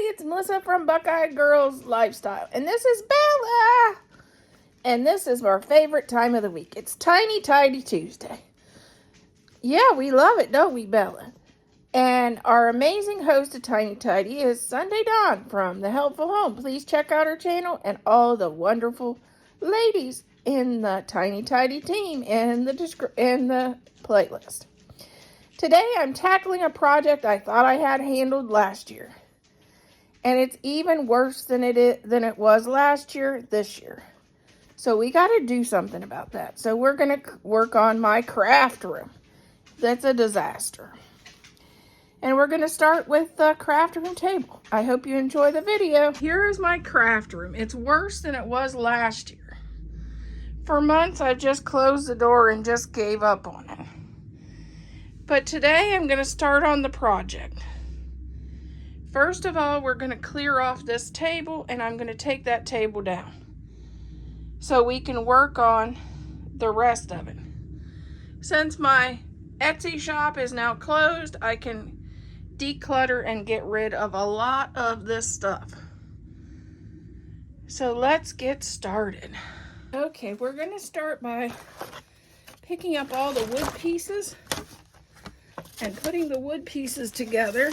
it's Melissa from Buckeye Girls Lifestyle, and this is Bella, and this is our favorite time of the week. It's Tiny Tidy Tuesday. Yeah, we love it, don't we, Bella? And our amazing host of Tiny Tidy is Sunday Dawn from The Helpful Home. Please check out her channel and all the wonderful ladies in the Tiny Tidy team in the playlist. Today I'm tackling a project I thought I had handled last year. And it's even worse than it was last year, this year. So we got to do something about that. So we're going to work on my craft room. That's a disaster. And we're going to start with the craft room table. I hope you enjoy the video. Here is my craft room. It's worse than it was last year. For months, I've just closed the door and just gave up on it. But today, I'm going to start on the project. First of all, we're going to clear off this table, and I'm going to take that table down so we can work on the rest of it. Since my Etsy shop is now closed, I can declutter and get rid of a lot of this stuff. So let's get started. Okay, we're going to start by picking up all the wood pieces and putting the wood pieces together.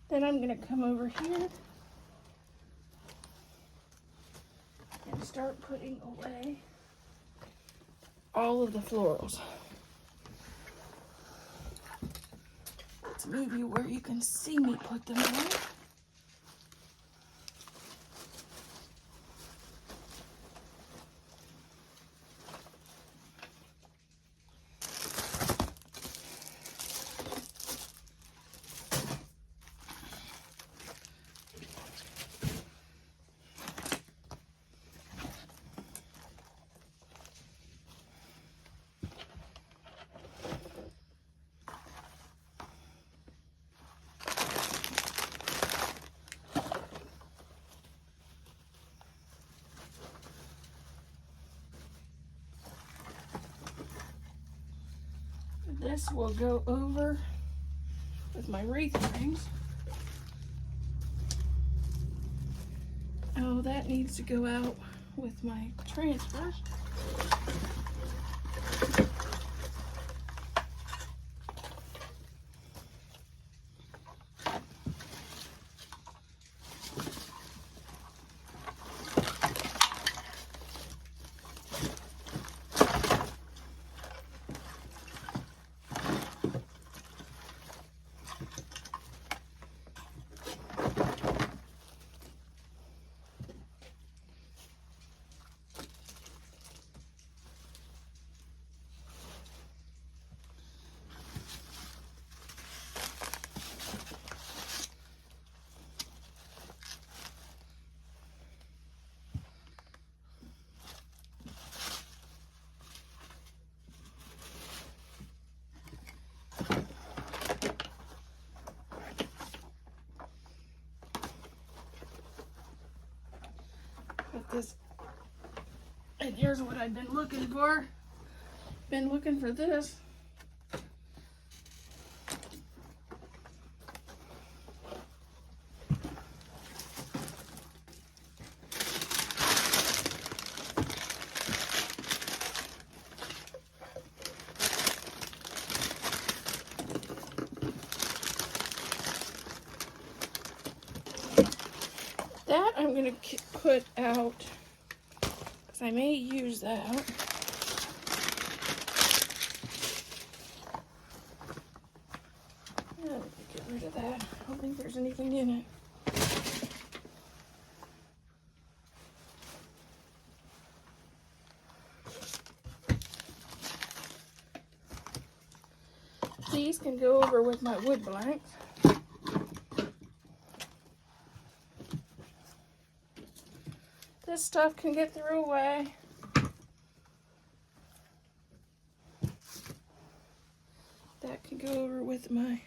Then I'm going to come over here and start putting away all of the florals. Let's move you where you can see me put them away. This will go over with my wreath rings. Oh, that needs to go out with my transfers. This, and here's what I've been looking for. Been looking for this. That I'm going to put out, because I may use that. Get rid of that. I don't think there's anything in it. These can go over with my wood blanks. This stuff can get thrown away. That can go over with my,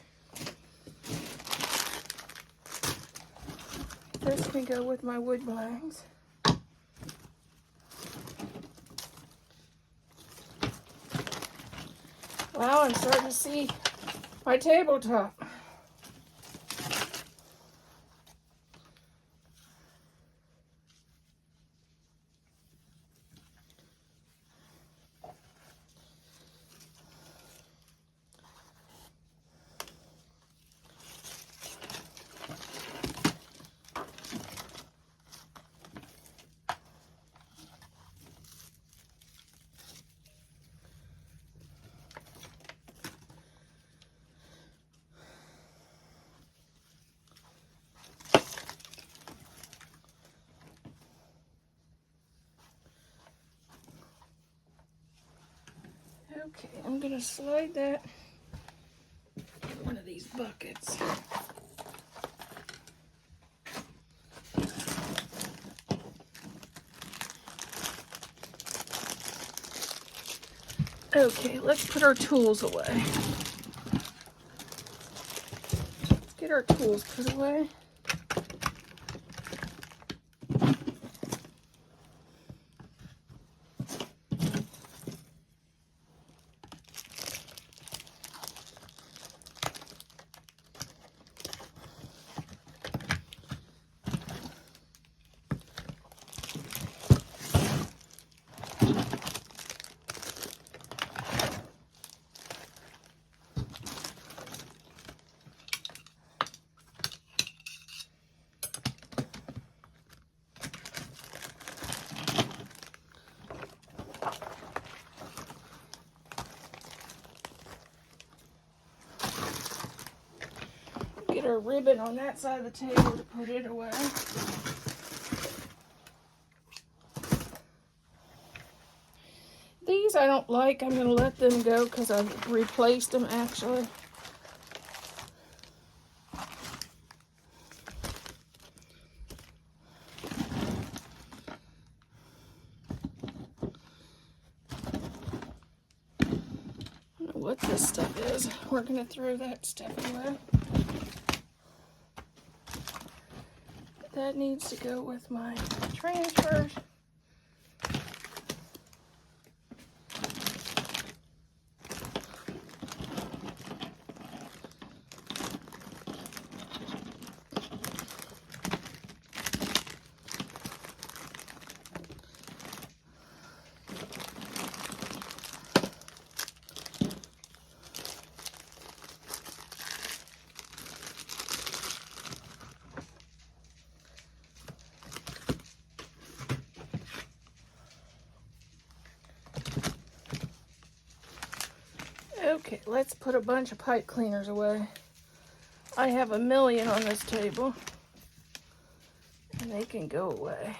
this can go with my wood blanks. Wow, I'm starting to see my tabletop. Okay, I'm gonna slide that in one of these buckets. Okay, let's put our tools away. Let's get our tools put away. Get our ribbon on that side of the table to put it away. These I don't like. I'm going to let them go because I've replaced them actually. I don't know what this stuff is. We're going to throw that stuff away. That needs to go with my transfers. Okay, let's put a bunch of pipe cleaners away. I have a million on this table, and they can go away.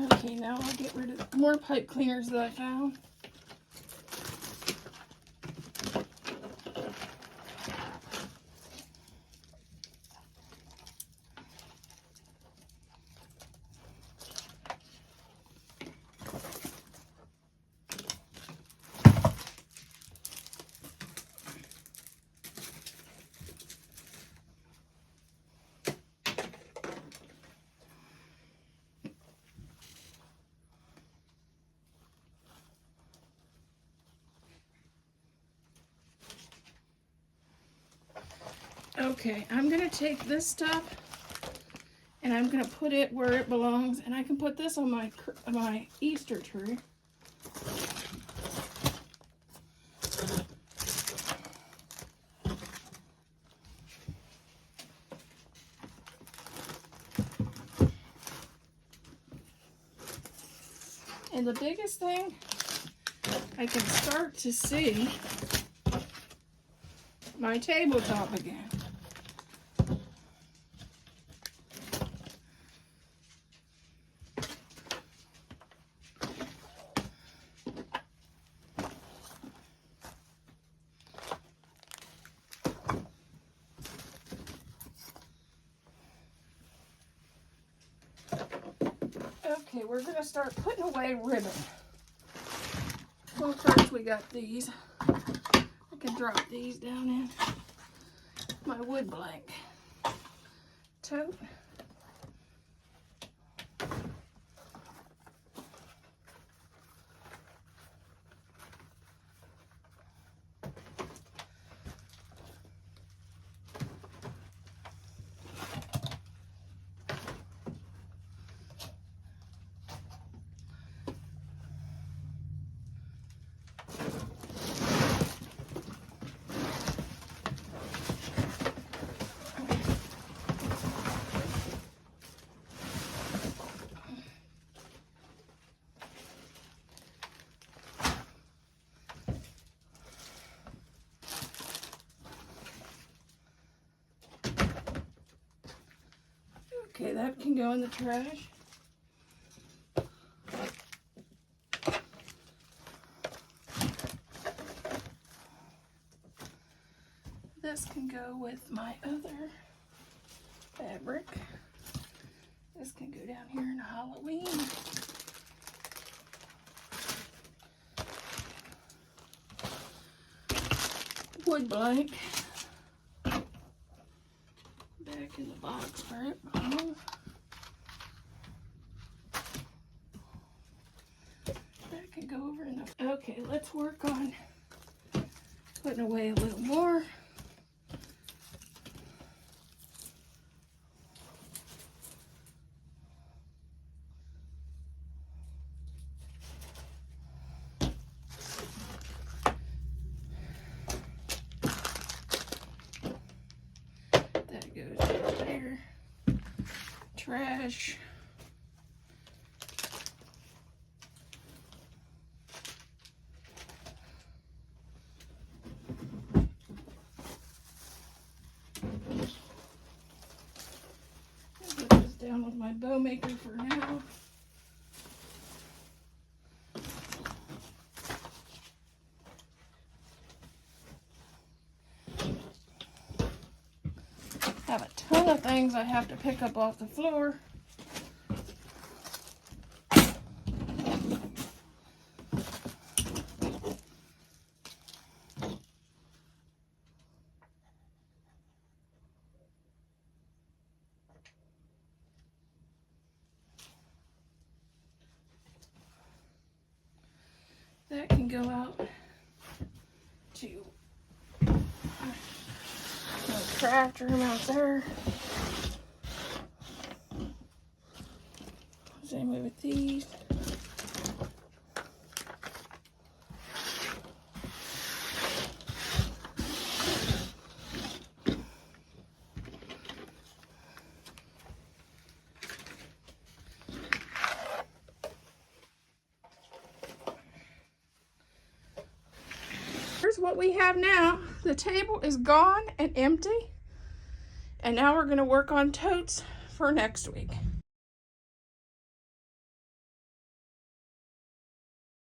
Okay, now I'll get rid of more pipe cleaners that I found. Okay, I'm going to take this stuff and I'm going to put it where it belongs, and I can put this on my Easter tree. And the biggest thing, I can start to see my tabletop again. Okay, we're going to start putting away ribbon. Well, first we got these. I can drop these down in my wood blank tote. Okay, that can go in the trash. This can go with my other fabric. This can go down here in Halloween. Wood blank. Back in the box where it belongs. That can go over in the... Okay, let's work on putting away a little more. That goes right there. Trash. I'll put this down with my bow maker for now. Have a ton of things I have to pick up off the floor. That can go out to my craft room out there. Same way with these. Here's what we have now. The table is gone and empty. And now we're going to work on totes for next week.